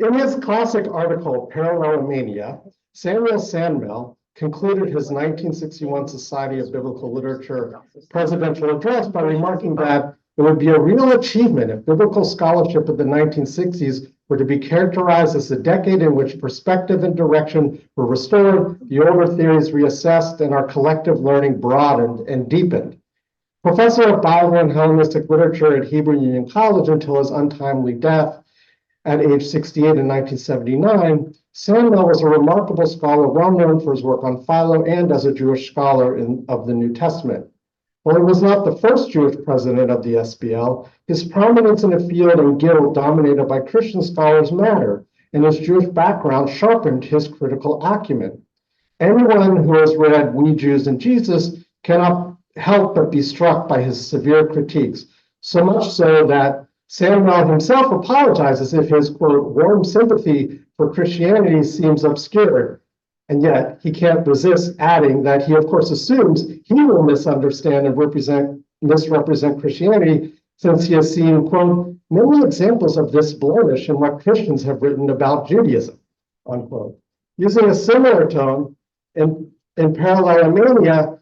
In his classic article, Parallelomania, Samuel Sandmel concluded his 1961 Society of Biblical Literature presidential address by remarking that it would be a real achievement if biblical scholarship of the 1960s were to be characterized as a decade in which perspective and direction were restored, the older theories reassessed, and our collective learning broadened and deepened. Professor of Bible and Hellenistic Literature at Hebrew Union College until his untimely death at age 68 in 1979, Sandmel was a remarkable scholar, well known for his work on Philo and as a Jewish scholar of the New Testament. While he was not the first Jewish president of the SBL, his prominence in a field and guild dominated by Christian scholars matter, and his Jewish background sharpened his critical acumen. Anyone who has read We Jews and Jesus cannot help but be struck by his severe critiques, so much so that Sandmel himself apologizes if his, quote, warm sympathy for Christianity seems obscured. And yet he can't resist adding that he, of course, assumes he will misunderstand and misrepresent Christianity, since he has seen, quote, many examples of this blemish in what Christians have written about Judaism, unquote. Using a similar tone, in Parallelomania,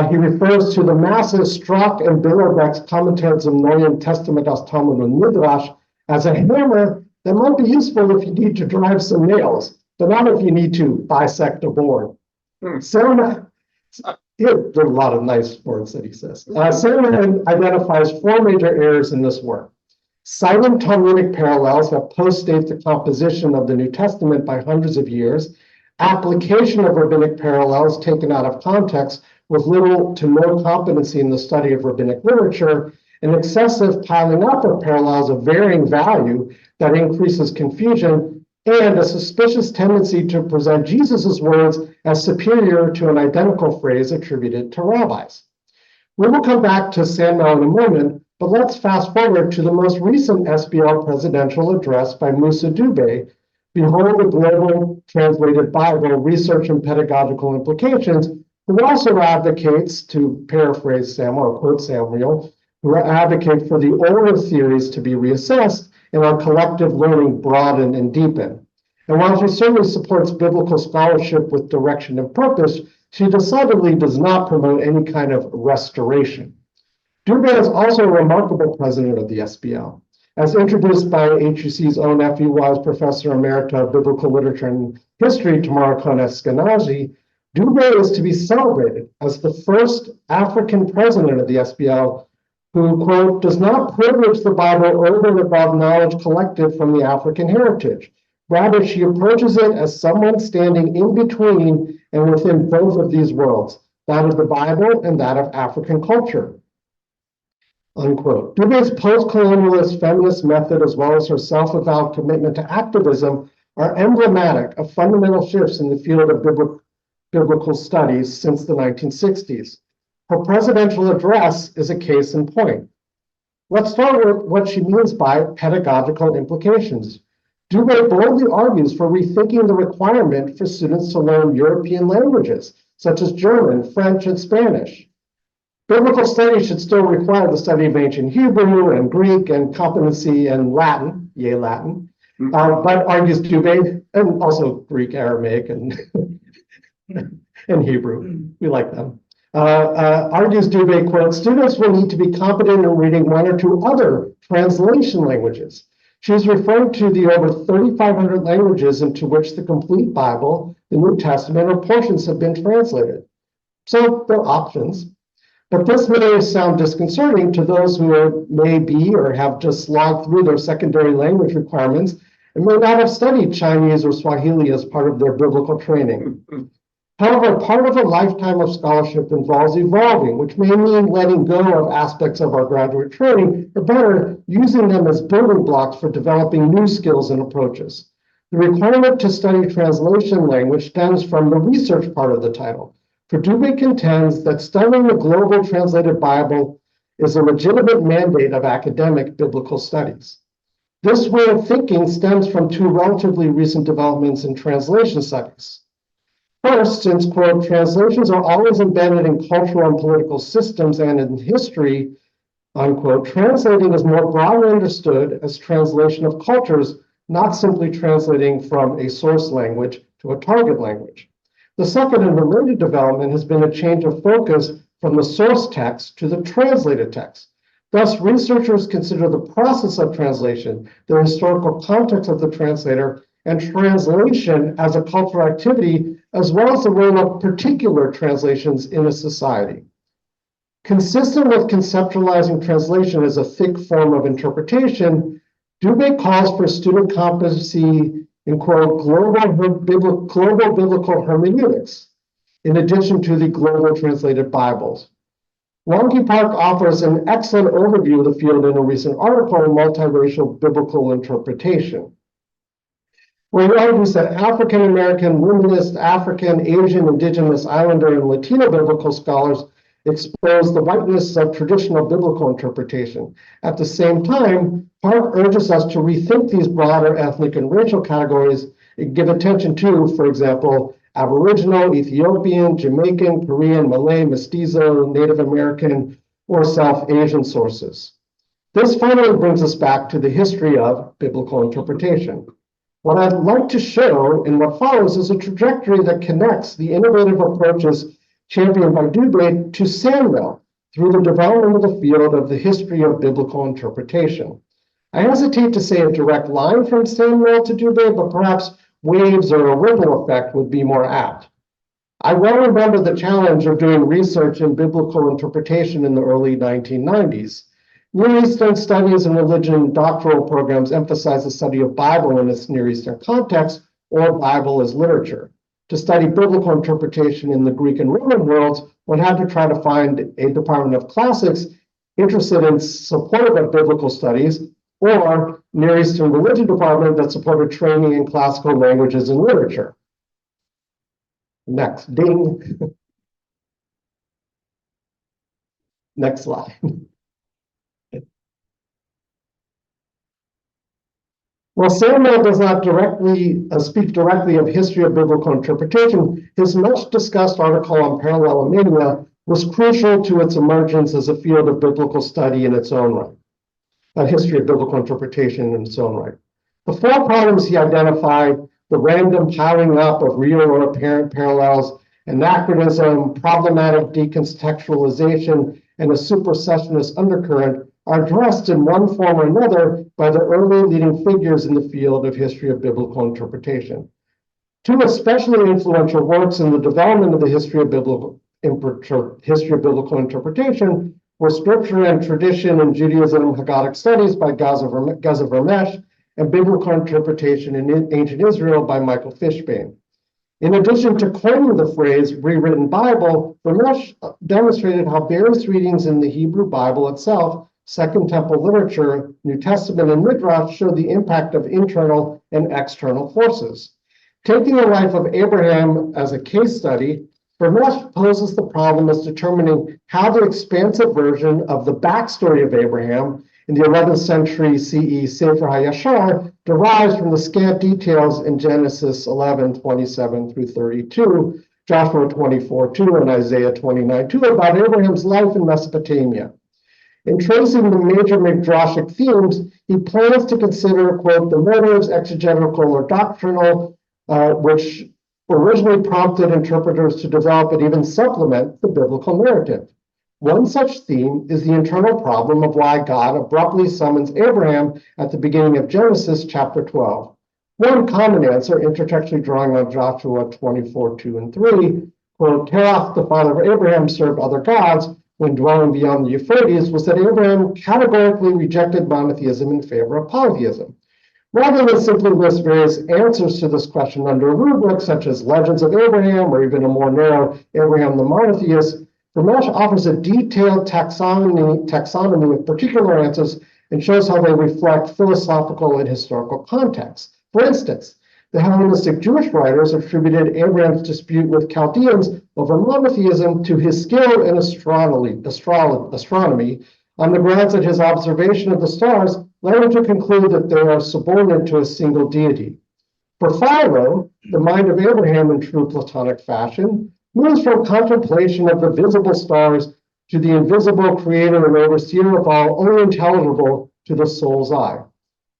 he refers to the massive Strzok and Billerbeck's commentaries of Neuen Testament aus Talmud und Midrash as a hammer that might be useful if you need to drive some nails, but not if you need to bisect a board. Sandman, there are a lot of nice words that he says. Sandman identifies four major errors in this work. Citing Talmudic parallels that post-date the composition of the New Testament by hundreds of years, application of rabbinic parallels taken out of context with little to no competency in the study of rabbinic literature, and excessive piling up of parallels of varying value that increases confusion, and a suspicious tendency to present Jesus's words as superior to an identical phrase attributed to rabbis. We will come back to Sandmel in a moment, but let's fast forward to the most recent SBL presidential address by Moussa Dubé, Behold the Global Translated Bible, Research and Pedagogical Implications, who also advocates, to paraphrase Samuel, or quote Samuel, who advocate for the older theories to be reassessed and our collective learning broadened and deepened. And while she certainly supports biblical scholarship with direction and purpose, she decidedly does not promote any kind of restoration. Dubé is also a remarkable president of the SBL. As introduced by HUC's own F.E. Wise Professor Emerita of Biblical Literature and History, Tamara Cohn-Eskenazi, Dubé is to be celebrated as the first African president of the SBL who, quote, does not privilege the Bible over and above knowledge collected from the African heritage. Rather, she approaches it as someone standing in between and within both of these worlds, that of the Bible and that of African culture, unquote. Dubé's post-colonialist feminist method, as well as her self-avowed commitment to activism, are emblematic of fundamental shifts in the field of biblical studies since the 1960s. Her presidential address is a case in point. Let's start with what she means by pedagogical implications. Dubé boldly argues for rethinking the requirement for students to learn European languages, such as German, French, and Spanish. Biblical studies should still require the study of ancient Hebrew and Greek and competency in Latin, yay Latin, but argues Dubé, and also Greek, Aramaic, and Hebrew. We like them. Argues Dubé, quote, students will need to be competent in reading one or two other translation languages. She is referring to the over 3,500 languages into which the complete Bible, the New Testament, or portions have been translated. So there are options. But this may sound disconcerting to those who may be or have just slogged through their secondary language requirements and may not have studied Chinese or Swahili as part of their biblical training. However, part of a lifetime of scholarship involves evolving, which may mean letting go of aspects of our graduate training, or better, using them as building blocks for developing new skills and approaches. The requirement to study translation language stems from the research part of the title. For Dubé contends that studying the global translated Bible is a legitimate mandate of academic biblical studies. This way of thinking stems from two relatively recent developments in translation studies. First, since, quote, translations are always embedded in cultural and political systems and in history, unquote, translating is more broadly understood as translation of cultures not simply translating from a source language to a target language. The second and related development has been a change of focus from the source text to the translated text. Thus, researchers consider the process of translation, the historical context of the translator, and translation as a cultural activity, as well as the role of particular translations in a society. Consistent with conceptualizing translation as a thick form of interpretation, Dubé calls for student competency in, quote, global biblical hermeneutics, in addition to the global translated Bibles. Wonky Park offers an excellent overview of the field in a recent article on multiracial biblical interpretation, where he argues that African American, womanist, African, Asian, Indigenous, Islander, and Latino biblical scholars expose the whiteness of traditional biblical interpretation. At the same time, Park urges us to rethink these broader ethnic and racial categories and give attention to, for example, Aboriginal, Ethiopian, Jamaican, Korean, Malay, Mestizo, Native American, or South Asian sources. This finally brings us back to the history of biblical interpretation. What I'd like to show in what follows is a trajectory that connects the innovative approaches championed by Dubé to Sandwell through the development of the field of the history of biblical interpretation. I hesitate to say a direct line from Sandwell to Dubé, but perhaps waves or a ripple effect would be more apt. I well remember the challenge of doing research in biblical interpretation in the early 1990s. Near Eastern Studies and Religion doctoral programs emphasize the study of Bible in its Near Eastern context, or Bible as literature. To study biblical interpretation in the Greek and Roman worlds, one had to try to find a department of classics interested in support of biblical studies, or Near Eastern religion department that supported training in classical languages and literature. Next, ding. Next slide. While Sandwell does not speak directly of history of biblical interpretation, his much discussed article on parallelomania was crucial to its emergence as a field of biblical study in its own right, a history of biblical interpretation in its own right. The four problems he identified, the random piling up of real or apparent parallels, anachronism, problematic decontextualization, and a supersessionist undercurrent, are addressed in one form or another by the early leading figures in the field of history of biblical interpretation. Two especially influential works in the development of the history of biblical interpretation were Scripture and Tradition in Judaism and Haggadah Studies by Gaza Vermesh, and Biblical Interpretation in Ancient Israel by Michael Fishbane. In addition to coining the phrase rewritten Bible, Vermesh demonstrated how various readings in the Hebrew Bible itself, Second Temple literature, New Testament, and Midrash show the impact of internal and external forces. Taking the life of Abraham as a case study, Vermesh poses the problem as determining how the expansive version of the backstory of Abraham in the 11th century CE Sefer HaYashar derives from the scant details in Genesis 11:27 through 32, Joshua 24:2, and Isaiah 29:2 about Abraham's life in Mesopotamia. In tracing the major midrashic themes, he plans to consider, quote, the motives, exegetical or doctrinal, which originally prompted interpreters to develop and even supplement the biblical narrative. One such theme is the internal problem of why God abruptly summons Abraham at the beginning of Genesis chapter 12. One common answer, intertextually drawing on Joshua 24:2 and 3, quote, Terach, the father of Abraham, served other gods when dwelling beyond the Euphrates, was that Abraham categorically rejected monotheism in favor of polytheism. Rather than simply list various answers to this question under a rubric, such as Legends of Abraham, or even a more narrow Abraham the Monotheist, Vermesh offers a detailed taxonomy with particular answers and shows how they reflect philosophical and historical context. For instance, the Hellenistic Jewish writers attributed Abraham's dispute with Chaldeans over monotheism to his skill in astronomy on the grounds that his observation of the stars led him to conclude that they are subordinate to a single deity. For Philo, the mind of Abraham in true Platonic fashion moves from contemplation of the visible stars to the invisible creator and overseer of all, only intelligible to the soul's eye.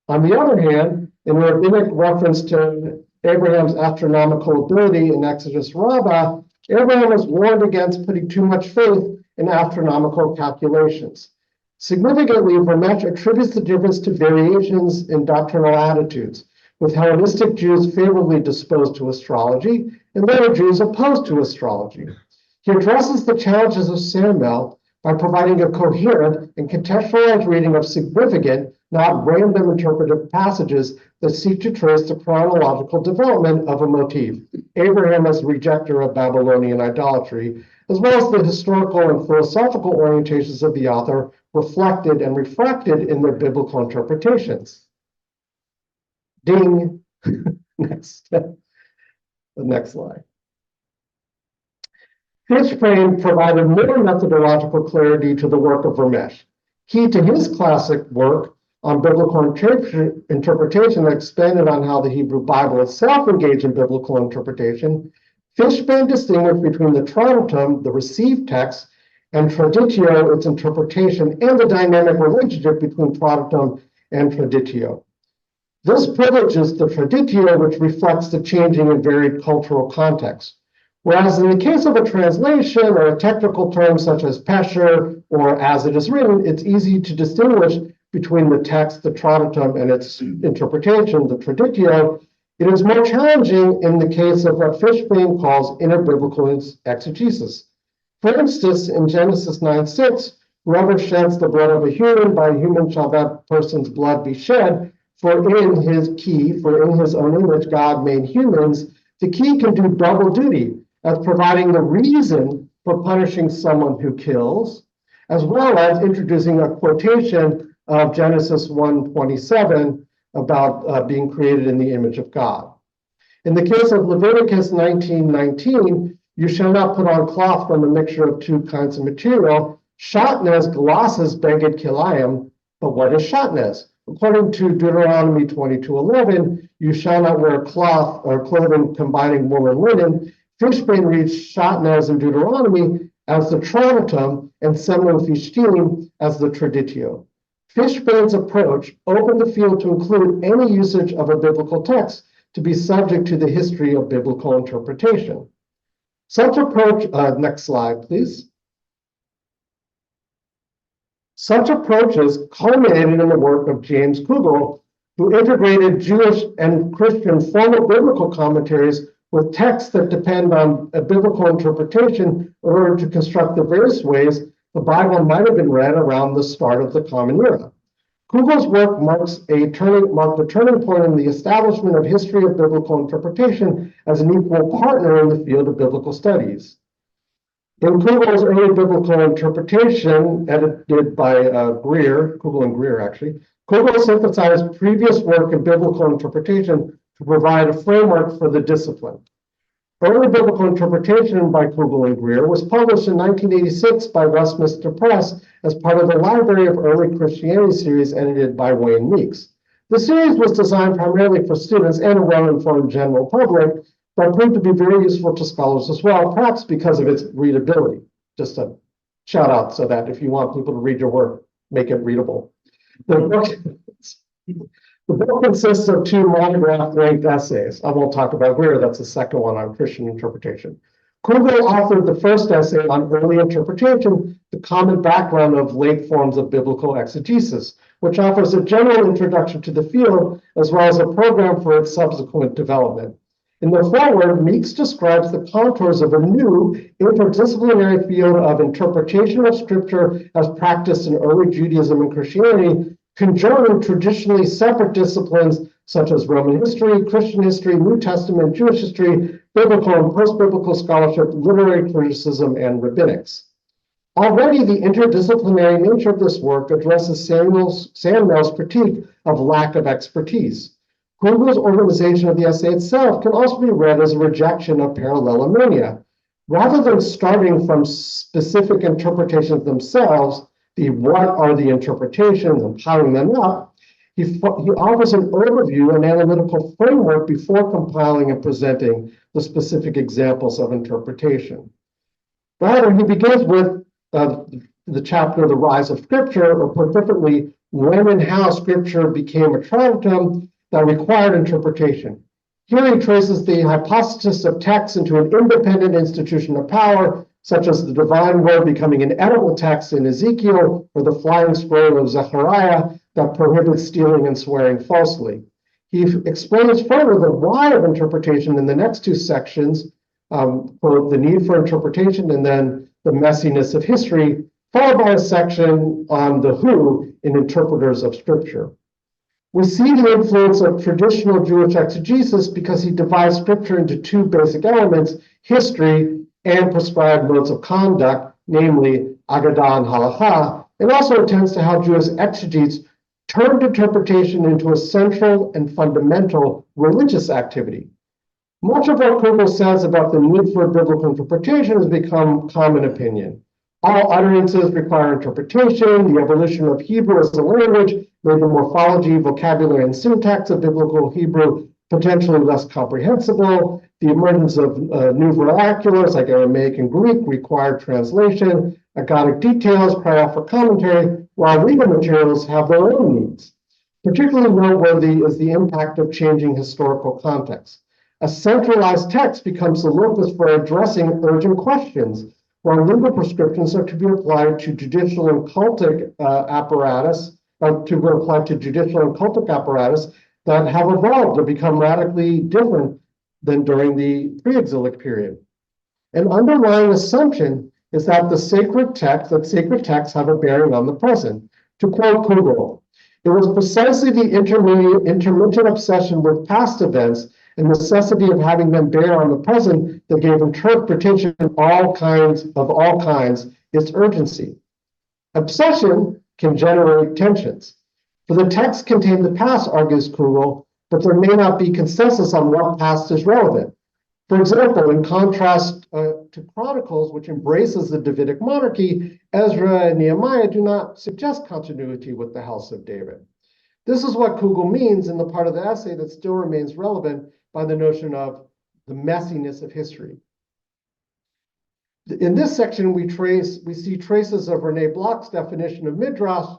On the other hand, In rabbinic reference to Abraham's astronomical ability in Exodus Rabbah, Abraham was warned against putting too much faith in astronomical calculations. Significantly, Vermesh attributes the difference to variations in doctrinal attitudes, with Hellenistic Jews favorably disposed to astrology and later Jews opposed to astrology. He addresses the challenges of Samuel by providing a coherent and contextualized reading of significant, not random interpretive passages that seek to trace the chronological development of a motif, Abraham as rejecter of Babylonian idolatry, as well as the historical and philosophical orientations of the author reflected and refracted in their biblical interpretations. Ding. The next slide. Fishbane provided more methodological clarity to the work of Vermesh. Key to his classic work on biblical interpretation that expanded on how the Hebrew Bible itself engaged in biblical interpretation, Fishbane distinguished between the Trinitum, the received text, and Traditio, its interpretation, and the dynamic relationship between Trinitum and Traditio. This privileges the Traditio, which reflects the changing and varied cultural context. Whereas in the case of a translation or a technical term such as pesher or as it is written, it's easy to distinguish between the text, the Trinitum, and its interpretation, the Traditio. It is more challenging in the case of what Fishbane calls interbiblical exegesis. For instance, in Genesis 9:6, whoever sheds the blood of a human, by a human shall that person's blood be shed, for in his own image God made humans. The key can do double duty as providing the reason for punishing someone who kills, as well as introducing a quotation of Genesis 1:27 about being created in the image of God. In the case of Leviticus 19:19, you shall not put on cloth from a mixture of two kinds of material. Shatnez glosses beged kilayim, but what is shatnez? According to Deuteronomy 22:11, you shall not wear cloth or clothing combining wool and linen. Fishbane reads shatnez in Deuteronomy as the Trinitum and Semel Fishtim as the Traditio. Fishbane's approach opened the field to include any usage of a biblical text to be subject to the history of biblical interpretation. Such approach, next slide, please. Such approaches culminated in the work of James Kugel, who integrated Jewish and Christian formal biblical commentaries with texts that depend on a biblical interpretation in order to construct the various ways the Bible might have been read around the start of the Common Era. Kugel's work marked a turning point in the establishment of history of biblical interpretation as an equal partner in the field of biblical studies. In Kugel's early biblical interpretation, edited by Kugel and Greer actually, Kugel synthesized previous work in biblical interpretation to provide a framework for the discipline. Early biblical interpretation by Kugel and Greer was published in 1986 by Westminster Press as part of the Library of Early Christianity series edited by Wayne Meeks. The series was designed primarily for students and a well-informed general public, but proved to be very useful to scholars as well, perhaps because of its readability. Just a shout out so that if you want people to read your work, make it readable. The book consists of two monograph-length essays. I won't talk about Greer, that's the second one on Christian interpretation. Kugel authored the first essay on early interpretation, the common background of late forms of biblical exegesis, which offers a general introduction to the field, as well as a program for its subsequent development. In the foreword, Meeks describes the contours of a new interdisciplinary field of interpretation of Scripture as practiced in early Judaism and Christianity, conjoining traditionally separate disciplines such as Roman history, Christian history, New Testament, Jewish history, biblical and post-biblical scholarship, literary criticism, and rabbinics. Already, the interdisciplinary nature of this work addresses Sandmel's critique of lack of expertise. Kugel's organization of the essay itself can also be read as a rejection of parallelomonia. Rather than starting from specific interpretations themselves, what are the interpretations and piling them up, he offers an overview and analytical framework before compiling and presenting the specific examples of interpretation. Rather, he begins with the chapter, The Rise of Scripture, or put differently, when and how Scripture became a Trinitum that required interpretation. Here he traces the hypostasis of text into an independent institution of power, such as the divine word becoming an edible text in Ezekiel, or the flying scroll of Zechariah that prohibits stealing and swearing falsely. He explains further the why of interpretation in the next two sections, for the need for interpretation and then the messiness of history, followed by a section on the who in interpreters of scripture. We see the influence of traditional Jewish exegesis because he divides scripture into two basic elements, history and prescribed modes of conduct, namely Agadah and Halacha, and also attends to how Jewish exegetes turned interpretation into a central and fundamental religious activity. Much of what Kugel says about the need for biblical interpretation has become common opinion. All utterances require interpretation. The evolution of Hebrew as a language made the morphology, vocabulary, and syntax of biblical Hebrew potentially less comprehensible. The emergence of new vernaculars like Aramaic and Greek required translation. Agadic details cry out for commentary, while legal materials have their own needs. Particularly noteworthy is the impact of changing historical context. A centralized text becomes the locus for addressing urgent questions, while legal prescriptions are to be applied to judicial and cultic apparatus that have evolved to become radically different than during the pre-exilic period. An underlying assumption is that sacred texts have a bearing on the present. To quote Kugel, it was precisely the intermittent obsession with past events and necessity of having them bear on the present that gave interpretation of all kinds its urgency. Obsession can generate tensions. For the text contain the past, argues Kugel, but there may not be consensus on what past is relevant. For example, in contrast to Chronicles, which embraces the Davidic monarchy, Ezra and Nehemiah do not suggest continuity with the house of David. This is what Kugel means in the part of the essay that still remains relevant by the notion of the messiness of history. In this section, we see traces of René Bloch's definition of midrash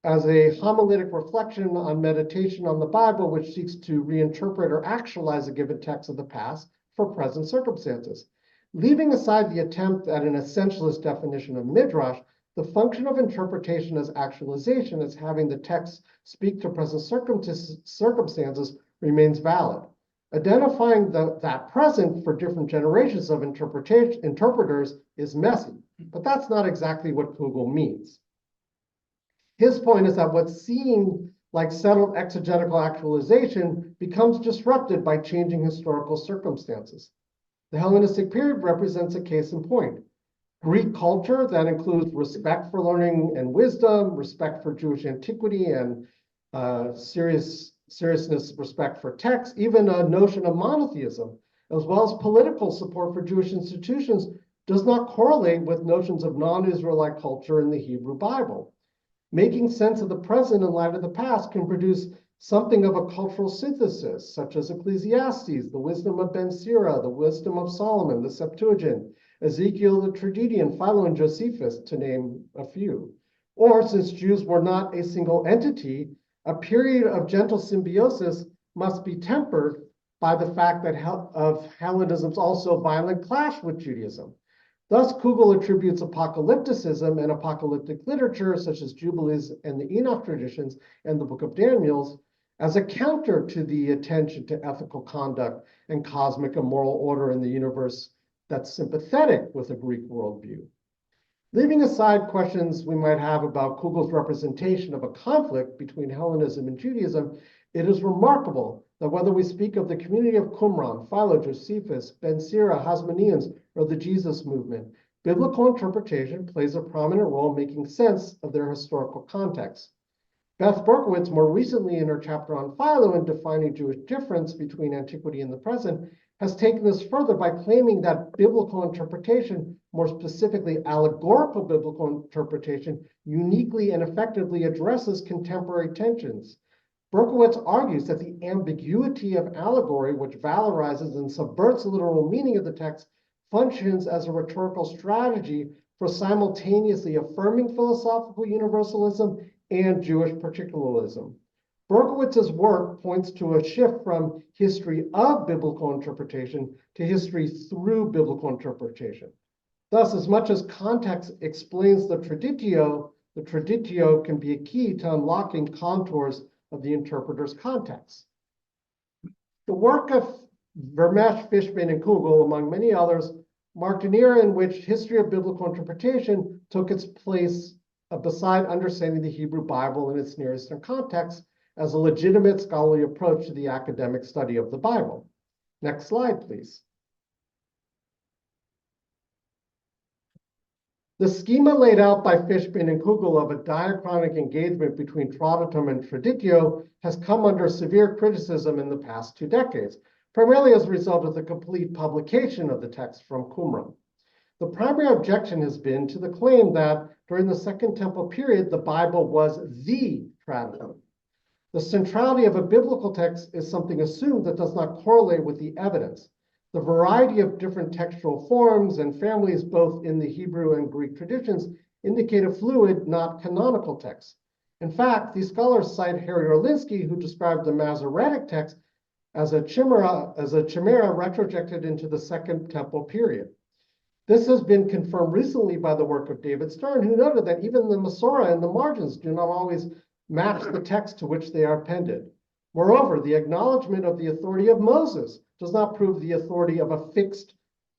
as a homiletic reflection on meditation on the Bible, which seeks to reinterpret or actualize a given text of the past for present circumstances. Leaving aside the attempt at an essentialist definition of midrash, the function of interpretation as actualization, as having the text speak to present circumstances, remains valid. Identifying that present for different generations of interpreters is messy, but that's not exactly what Kugel means. His point is that what seemed like settled exegetical actualization becomes disrupted by changing historical circumstances. The Hellenistic period represents a case in point. Greek culture that includes respect for learning and wisdom, respect for Jewish antiquity, and seriousness, respect for text, even a notion of monotheism, as well as political support for Jewish institutions, does not correlate with notions of non-Israelite culture in the Hebrew Bible. Making sense of the present in light of the past can produce something of a cultural synthesis, such as Ecclesiastes, the wisdom of Ben Sira, the wisdom of Solomon, the Septuagint, Ezekiel, the Tragedian, Philo, and Josephus, to name a few. Or, since Jews were not a single entity, a period of gentle symbiosis must be tempered by the fact that of Hellenism's also violent clash with Judaism. Thus, Kugel attributes apocalypticism and apocalyptic literature, such as Jubilees and the Enoch traditions and the Book of Daniel, as a counter to the attention to ethical conduct and cosmic and moral order in the universe that's sympathetic with a Greek worldview. Leaving aside questions we might have about Kugel's representation of a conflict between Hellenism and Judaism, it is remarkable that whether we speak of the community of Qumran, Philo, Josephus, Ben Sira, Hasmoneans, or the Jesus movement, biblical interpretation plays a prominent role in making sense of their historical context. Beth Berkowitz, more recently in her chapter on Philo and defining Jewish difference between antiquity and the present, has taken this further by claiming that biblical interpretation, more specifically allegorical biblical interpretation, uniquely and effectively addresses contemporary tensions. Berkowitz argues that the ambiguity of allegory, which valorizes and subverts the literal meaning of the text, functions as a rhetorical strategy for simultaneously affirming philosophical universalism and Jewish particularism. Berkowitz's work points to a shift from history of biblical interpretation to history through biblical interpretation. Thus, as much as context explains the traditio can be a key to unlocking contours of the interpreter's context. The work of Vermesch, Fishman, and Kugel, among many others, marked an era in which history of biblical interpretation took its place beside understanding the Hebrew Bible in its Near Eastern context as a legitimate scholarly approach to the academic study of the Bible. Next slide, please. The schema laid out by Fishman and Kugel of a diachronic engagement between traditum and traditio has come under severe criticism in the past 2 decades, primarily as a result of the complete publication of the text from Qumran. The primary objection has been to the claim that during the Second Temple period, the Bible was the traditum. The centrality of a biblical text is something assumed that does not correlate with the evidence. The variety of different textual forms and families, both in the Hebrew and Greek traditions, indicate a fluid, not canonical text. In fact, these scholars cite Harry Orlinsky, who described the Masoretic text as a chimera retrojected into the Second Temple period. This has been confirmed recently by the work of David Stern, who noted that even the Masorah and the margins do not always match the text to which they are appended. Moreover, the acknowledgement of the authority of Moses does not prove the authority of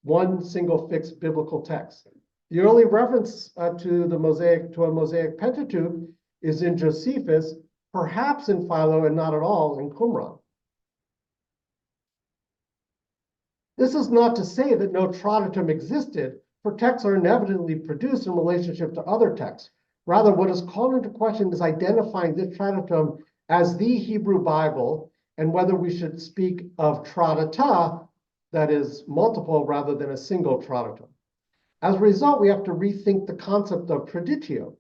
one single fixed biblical text. The early reference to a Mosaic Pentateuch is in Josephus, perhaps in Philo, and not at all in Qumran. This is not to say that no traditum existed, for texts are inevitably produced in relationship to other texts. Rather, what is called into question is identifying this traditum as the Hebrew Bible and whether we should speak of tradita, that is multiple rather than a single traditum. As a result, we have to rethink the concept of traditio.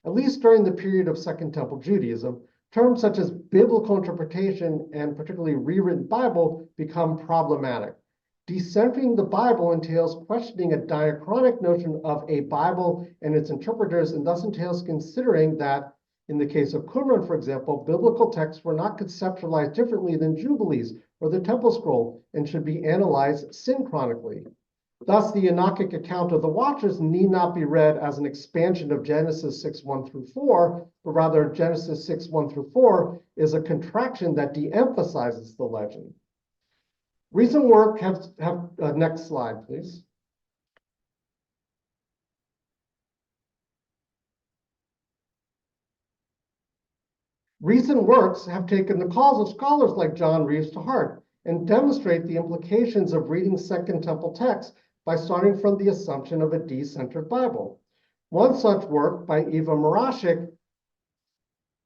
At least during the period of Second Temple Judaism, terms such as biblical interpretation and particularly rewritten Bible become problematic. Decentering the Bible entails questioning a diachronic notion of a Bible and its interpreters, and thus entails considering that, in the case of Qumran, for example, biblical texts were not conceptualized differently than Jubilees or the Temple Scroll and should be analyzed synchronically. Thus, the Enochic account of the Watchers need not be read as an expansion of Genesis 6:1-4, but rather Genesis 6:1-4 is a contraction that de-emphasizes the legend. Recent work next slide, please. Recent works have taken the calls of scholars like John Reeves to heart and demonstrate the implications of reading Second Temple texts by starting from the assumption of a de-centered Bible. One such work by Eva Marashik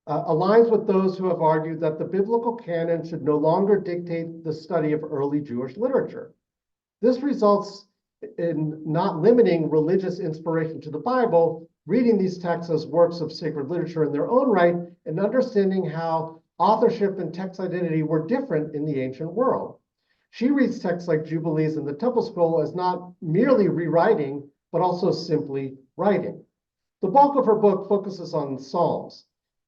aligns with those who have argued that the biblical canon should no longer dictate the study of early Jewish literature. This results in not limiting religious inspiration to the Bible, reading these texts as works of sacred literature in their own right, and understanding how authorship and text identity were different in the ancient world. She reads texts like Jubilees and the Temple Scroll as not merely rewriting, but also simply writing. The bulk of her book focuses on Psalms.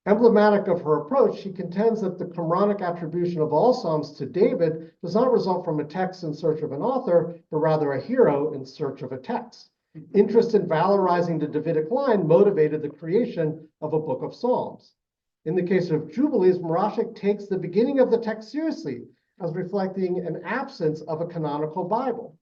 Emblematic of her approach, she contends that the Qumranic attribution of all Psalms to David does not result from a text in search of an author, but rather a hero in search of a text. Interest in valorizing the Davidic line motivated the creation of a book of Psalms. In the case of Jubilees, Marashik takes the beginning of the text seriously as reflecting an absence of a canonical Bible.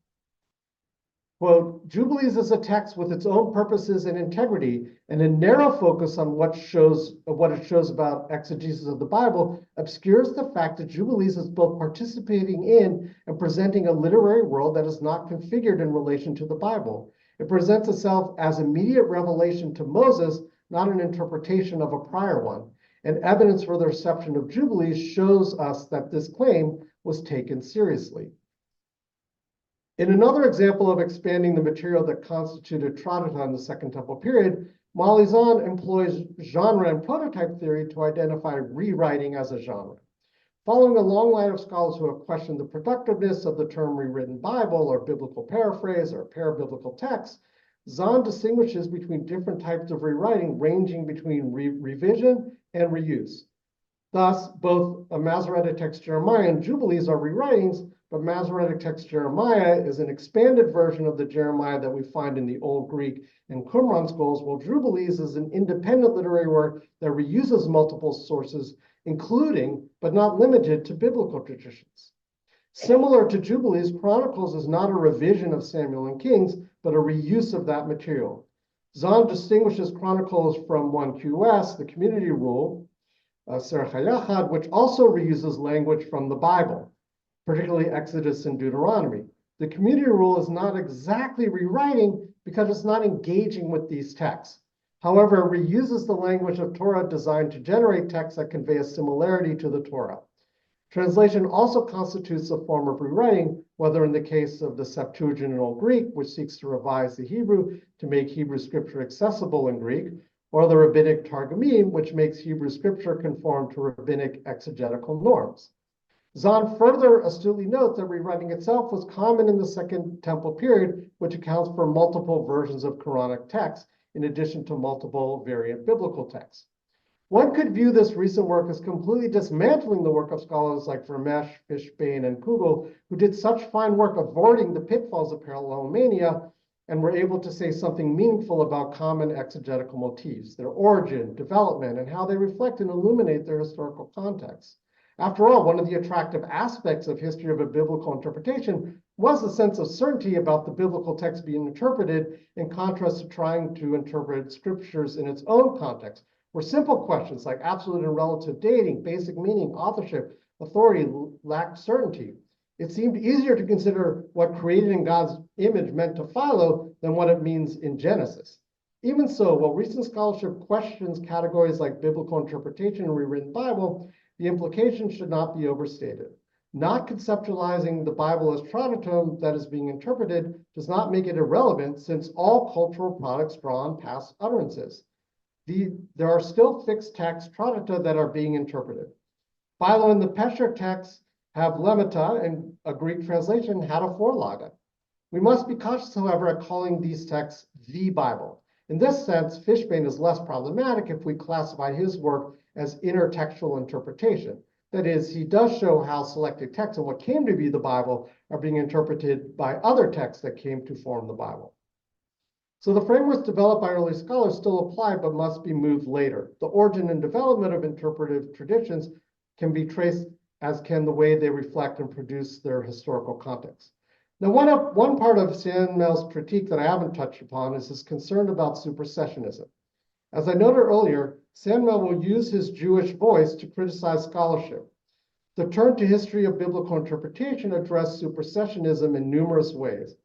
Quote, Jubilees is a text with its own purposes and integrity, and a narrow focus on what it shows about exegesis of the Bible obscures the fact that Jubilees is both participating in and presenting a literary world that is not configured in relation to the Bible. It presents itself as immediate revelation to Moses, not an interpretation of a prior one. And evidence for the reception of Jubilees shows us that this claim was taken seriously. In another example of expanding the material that constituted Tradita in the Second Temple period, Molly Zahn employs genre and prototype theory to identify rewriting as a genre. Following a long line of scholars who have questioned the productiveness of the term rewritten Bible or biblical paraphrase or parabiblical text, Zahn distinguishes between different types of rewriting ranging between revision and reuse. Thus, both a Masoretic text Jeremiah and Jubilees are rewritings, but Masoretic text Jeremiah is an expanded version of the Jeremiah that we find in the Old Greek and Qumran scrolls, while Jubilees is an independent literary work that reuses multiple sources, including, but not limited to, biblical traditions. Similar to Jubilees, Chronicles is not a revision of Samuel and Kings, but a reuse of that material. Zahn distinguishes Chronicles from 1QS, the community rule, Serach HaYachad, which also reuses language from the Bible, particularly Exodus and Deuteronomy. The community rule is not exactly rewriting because it's not engaging with these texts. However, it reuses the language of Torah designed to generate texts that convey a similarity to the Torah. Translation also constitutes a form of rewriting, whether in the case of the Septuagint in Old Greek, which seeks to revise the Hebrew to make Hebrew scripture accessible in Greek, or the Rabbinic Targumim, which makes Hebrew scripture conform to rabbinic exegetical norms. Zahn further astutely notes that rewriting itself was common in the Second Temple period, which accounts for multiple versions of Quranic texts, in addition to multiple variant biblical texts. One could view this recent work as completely dismantling the work of scholars like Vermesh, Fishbane, and Kugel, who did such fine work avoiding the pitfalls of parallelomania and were able to say something meaningful about common exegetical motifs, their origin, development, and how they reflect and illuminate their historical context. After all, one of the attractive aspects of history of a biblical interpretation was the sense of certainty about the biblical text being interpreted, in contrast to trying to interpret scriptures in its own context, where simple questions like absolute and relative dating, basic meaning, authorship, authority lacked certainty. It seemed easier to consider what created in God's image meant to Philo than what it means in Genesis. Even so, while recent scholarship questions categories like biblical interpretation and rewritten Bible, the implication should not be overstated. Not conceptualizing the Bible as Trinitum that is being interpreted does not make it irrelevant, since all cultural products draw on past utterances. There are still fixed text Trinita that are being interpreted. Philo and the Pesher texts have lemata, and a Greek translation had a forlaga. We must be cautious, however, at calling these texts the Bible. In this sense, Fishbane is less problematic if we classify his work as intertextual interpretation. That is, he does show how selected texts and what came to be the Bible are being interpreted by other texts that came to form the Bible. So the frameworks developed by early scholars still apply, but must be moved later. The origin and development of interpretive traditions can be traced, as can the way they reflect and produce their historical context. Now, one part of Sandmel's critique that I haven't touched upon is his concern about supersessionism. As I noted earlier, Sandmel will use his Jewish voice to criticize scholarship. The turn to history of biblical interpretation addressed supersessionism in numerous ways.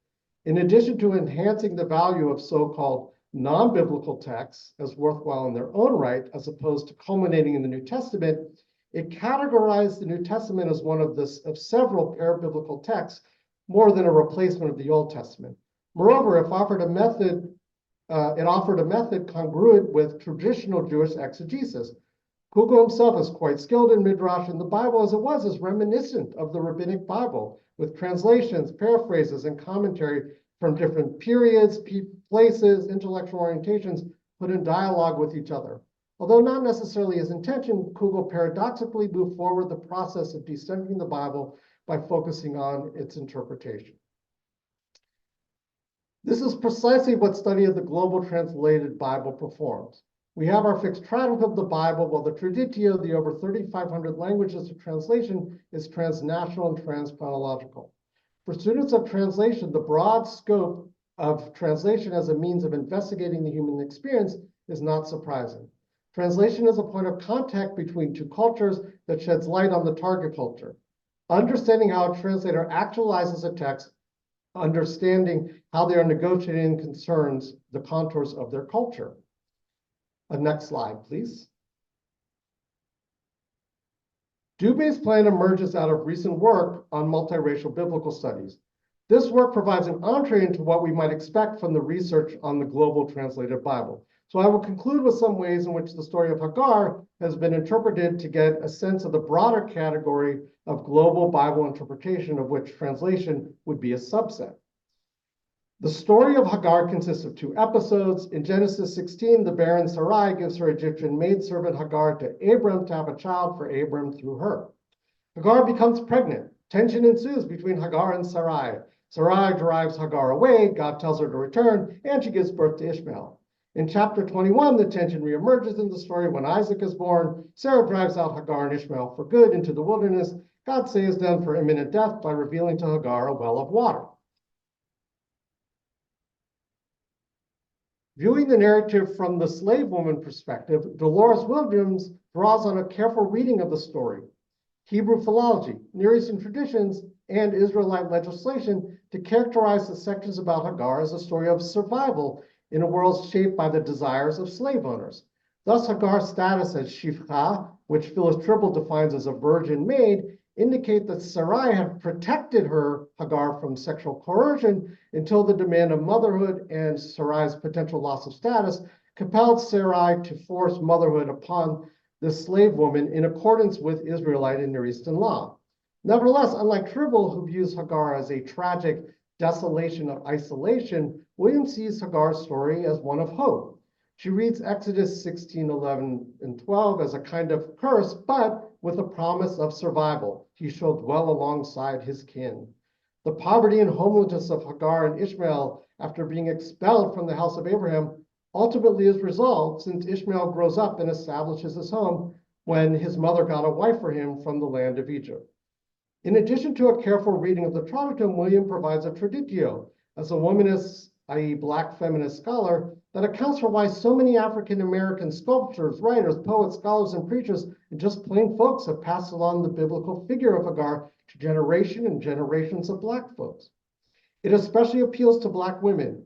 In addition to enhancing the value of so-called non-biblical texts as worthwhile in their own right, as opposed to culminating in the New Testament, it categorized the New Testament as one of several parabiblical texts, more than a replacement of the Old Testament. Moreover, it offered a method congruent with traditional Jewish exegesis. Kugel himself is quite skilled in Midrash, and the Bible as it was is reminiscent of the Rabbinic Bible, with translations, paraphrases, and commentary from different periods, places, intellectual orientations put in dialogue with each other. Although not necessarily his intention, Kugel paradoxically moved forward the process of decentering the Bible by focusing on its interpretation. This is precisely what study of the global translated Bible performs. We have our fixed tradition of the Bible, while the traditio, the over 3,500 languages of translation, is transnational and transchronological. For students of translation, the broad scope of translation as a means of investigating the human experience is not surprising. Translation is a point of contact between two cultures that sheds light on the target culture. Understanding how a translator actualizes a text, understanding how they are negotiating concerns the contours of their culture. Next slide, please. Dubé's plan emerges out of recent work on multiracial biblical studies. This work provides an entree into what we might expect from the research on the global translated Bible. So I will conclude with some ways in which the story of Hagar has been interpreted to get a sense of the broader category of global Bible interpretation, of which translation would be a subset. The story of Hagar consists of two episodes. In Genesis 16, the barren Sarai gives her Egyptian maidservant Hagar to Abram to have a child for Abram through her. Hagar becomes pregnant. Tension ensues between Hagar and Sarai. Sarai drives Hagar away. God tells her to return, and she gives birth to Ishmael. In chapter 21, the tension reemerges in the story when Isaac is born. Sarah drives out Hagar and Ishmael for good into the wilderness. God saves them for imminent death by revealing to Hagar a well of water. Viewing the narrative from the slave woman perspective, Dolores Williams draws on a careful reading of the story, Hebrew philology, Near Eastern traditions, and Israelite legislation to characterize the sections about Hagar as a story of survival in a world shaped by the desires of slave owners. Thus, Hagar's status as Shifcha, which Phyllis Tribble defines as a virgin maid, indicate that Sarai had protected her, Hagar, from sexual coercion until the demand of motherhood and Sarai's potential loss of status compelled Sarai to force motherhood upon the slave woman in accordance with Israelite and Near Eastern law. Nevertheless, unlike Tribble, who views Hagar as a tragic desolation of isolation, Williams sees Hagar's story as one of hope. She reads Exodus 16:11 and 12 as a kind of curse, but with a promise of survival. He shall dwell alongside his kin. The poverty and homelessness of Hagar and Ishmael after being expelled from the house of Abraham ultimately is resolved since Ishmael grows up and establishes his home when his mother got a wife for him from the land of Egypt. In addition to a careful reading of the Traditum, William provides a traditio as a womanist, i.e. Black feminist scholar, that accounts for why so many African-American sculptors, writers, poets, scholars, and preachers, and just plain folks have passed along the biblical figure of Hagar to generation and generations of Black folks. It especially appeals to Black women.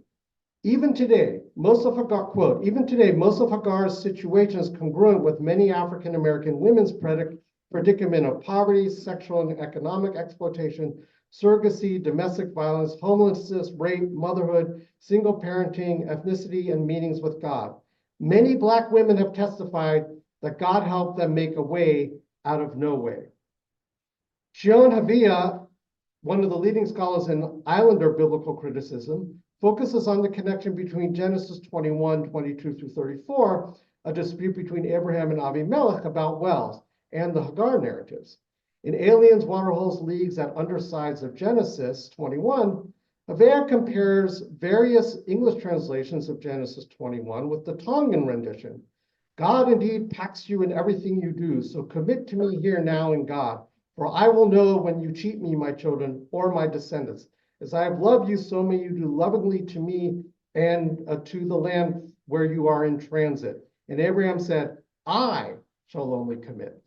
Even today, most of Hagar, quote, even today, most of Hagar's situation is congruent with many African-American women's predicament of poverty, sexual and economic exploitation, surrogacy, domestic violence, homelessness, rape, motherhood, single parenting, ethnicity, and meetings with God. Many Black women have testified that God helped them make a way out of no way. Shion Havia, one of the leading scholars in Islander biblical criticism, focuses on the connection between Genesis 21:22 through 34, a dispute between Abraham and Avimelech about wells, and the Hagar narratives. In Aliens, Waterholes, Leagues, and Undersides of Genesis 21, Havea compares various English translations of Genesis 21 with the Tongan rendition. God indeed packs you in everything you do, so commit to me here now in God, for I will know when you cheat me, my children, or my descendants. As I have loved you, so may you do lovingly to me and to the land where you are in transit. And Abraham said, I shall only commit.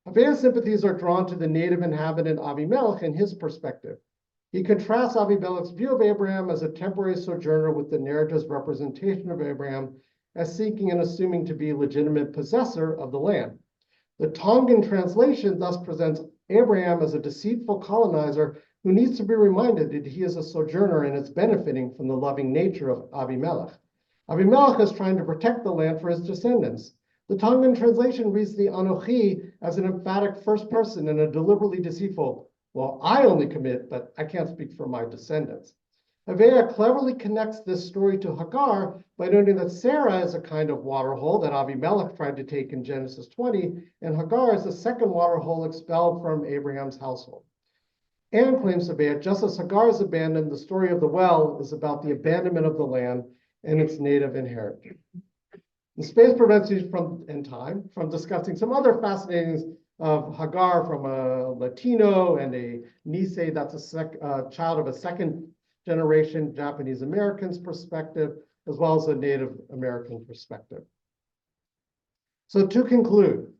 Havea's sympathies are drawn to the native inhabitant Avimelech and his perspective. He contrasts Avimelech's view of Abraham as a temporary sojourner with the narrative's representation of Abraham as seeking and assuming to be a legitimate possessor of the land. The Tongan translation thus presents Abraham as a deceitful colonizer who needs to be reminded that he is a sojourner and is benefiting from the loving nature of Avimelech. Avimelech is trying to protect the land for his descendants. The Tongan translation reads the Anochi as an emphatic first person and a deliberately deceitful, well, I only commit, but I can't speak for my descendants. Havea cleverly connects this story to Hagar by noting that Sarah is a kind of waterhole that Avimelech tried to take in Genesis 20, and Hagar is the second waterhole expelled from Abraham's household. And claims Havea, just as Hagar is abandoned, the story of the well is about the abandonment of the land and its native inheritance. The space prevents you and time from discussing some other fascinating of Hagar from a Latino and a Nisei, that's a child of a second generation Japanese American's perspective, as well as a Native American perspective. So to conclude,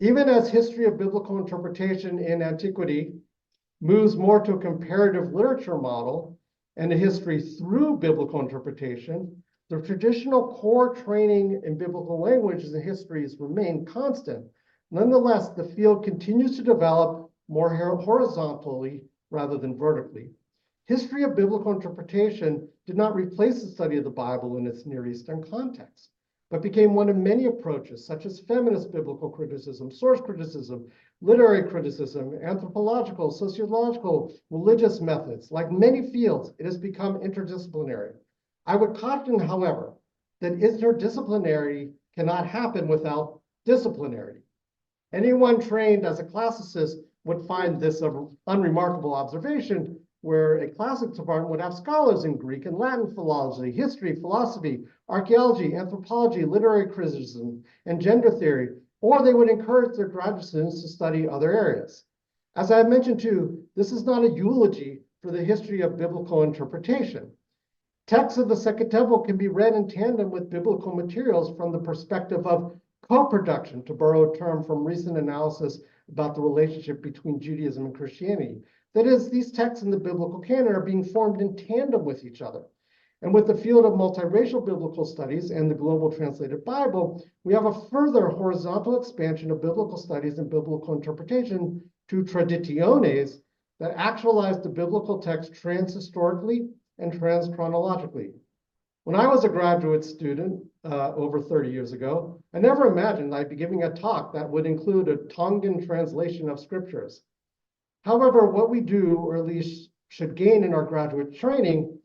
even as history of biblical interpretation in antiquity moves more to a comparative literature model and a history through biblical interpretation, the traditional core training in biblical languages and histories remain constant. Nonetheless, the field continues to develop more horizontally rather than vertically. History of biblical interpretation did not replace the study of the Bible in its Near Eastern context, but became one of many approaches, such as feminist biblical criticism, source criticism, literary criticism, anthropological, sociological, religious methods. Like many fields, it has become interdisciplinary. I would caution, however, that interdisciplinarity cannot happen without disciplinarity. Anyone trained as a classicist would find this an unremarkable observation, where a classics department would have scholars in Greek and Latin philology, history, philosophy, archaeology, anthropology, literary criticism, and gender theory, or they would encourage their graduate students to study other areas. As I have mentioned too, this is not a eulogy for the history of biblical interpretation. Texts of the Second Temple can be read in tandem with biblical materials from the perspective of co-production, to borrow a term from recent analysis about the relationship between Judaism and Christianity. That is, these texts in the biblical canon are being formed in tandem with each other. And with the field of multiracial biblical studies and the global translated Bible, we have a further horizontal expansion of biblical studies and biblical interpretation to traditiones that actualize the biblical text transhistorically and transchronologically. When I was a graduate student over 30 years ago, I never imagined I'd be giving a talk that would include a Tongan translation of scriptures. However, what we do, or at least should gain in our graduate training,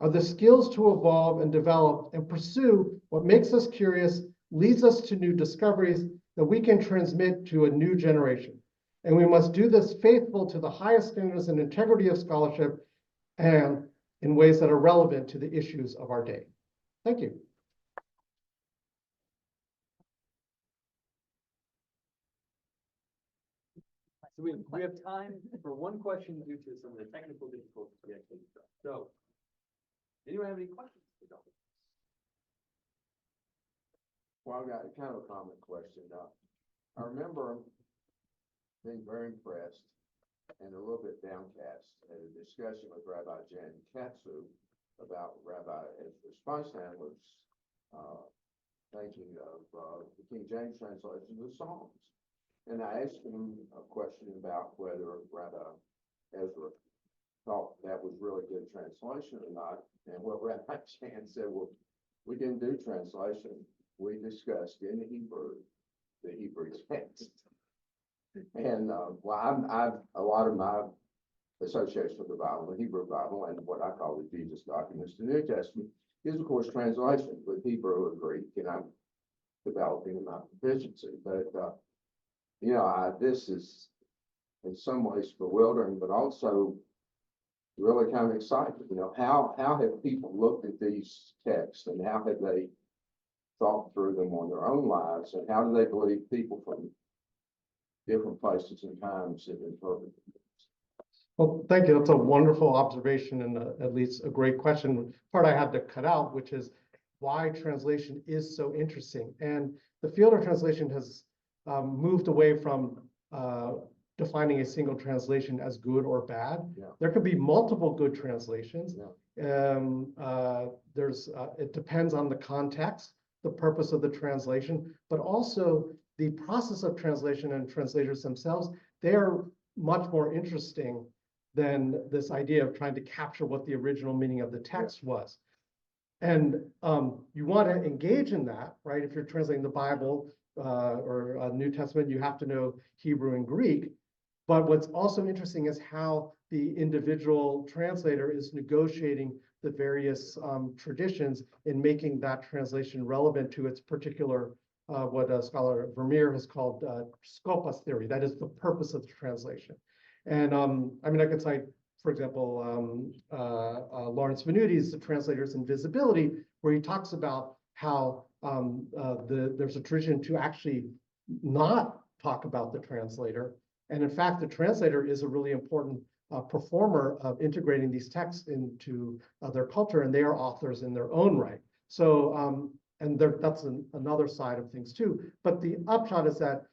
are the skills to evolve and develop and pursue what makes us curious, leads us to new discoveries that we can transmit to a new generation. And we must do this faithful to the highest standards and integrity of scholarship and in ways that are relevant to the issues of our day. Thank you. So we have time for one question due to some of the technical difficulties we actually discussed. So, anyone have any questions? Well, I've got a kind of a common question. I remember being very impressed and a little bit downcast at a discussion with Rabbi Jan Katsu about Rabbi Ezra's Feinstein was thinking of the King James translation of the Psalms. And I asked him a question about whether Rabbi Ezra thought that was really good translation or not. And what Rabbi Jan said, well, we didn't do translation. We discussed in Hebrew the Hebrew text. And well, I've a lot of my association with the Bible, the Hebrew Bible, and what I call the Jesus documents, the New Testament, is of course translation with Hebrew or Greek, and I'm developing my proficiency. But you know, this is in some ways bewildering, but also really kind of exciting. You know, how have people looked at these texts, and how have they thought through them on their own lives, and how do they believe people from different places and times have interpreted them? Well, thank you. That's a wonderful observation and at least a great question. Part I had to cut out, which is why translation is so interesting. And the field of translation has moved away from defining a single translation as good or bad. Yeah. There could be multiple good translations. Yeah. It depends on the context, the purpose of the translation, but also the process of translation and translators themselves. They are much more interesting than this idea of trying to capture what the original meaning of the text was. And you want to engage in that, right? If you're translating the Bible or a New Testament, you have to know Hebrew and Greek. But what's also interesting is how the individual translator is negotiating the various traditions in making that translation relevant to its particular, what scholar Vermeer has called scopus theory. That is the purpose of the translation. And I mean, I could cite, for example, Lawrence Venuti's The Translator's Invisibility, where he talks about how there's a tradition to actually not talk about the translator. And in fact, the translator is a really important performer of integrating these texts into their culture, and they are authors in their own right. So, and that's another side of things too. But the upshot is that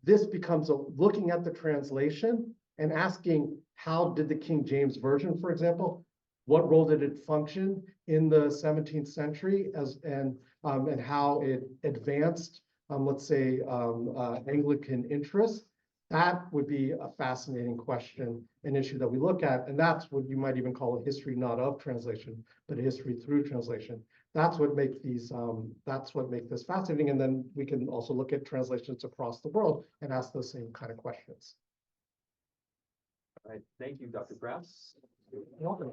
this becomes looking at the translation and asking, how did the King James Version, for example, what role did it function in the 17th century and how it advanced, let's say, Anglican interests? That would be a fascinating question, an issue that we look at, and that's what you might even call a history not of translation, but a history through translation. That's what make these, that's what make this fascinating. And then we can also look at translations across the world and ask those same kind of questions. All right, thank you, Dr. Kraus. You're welcome.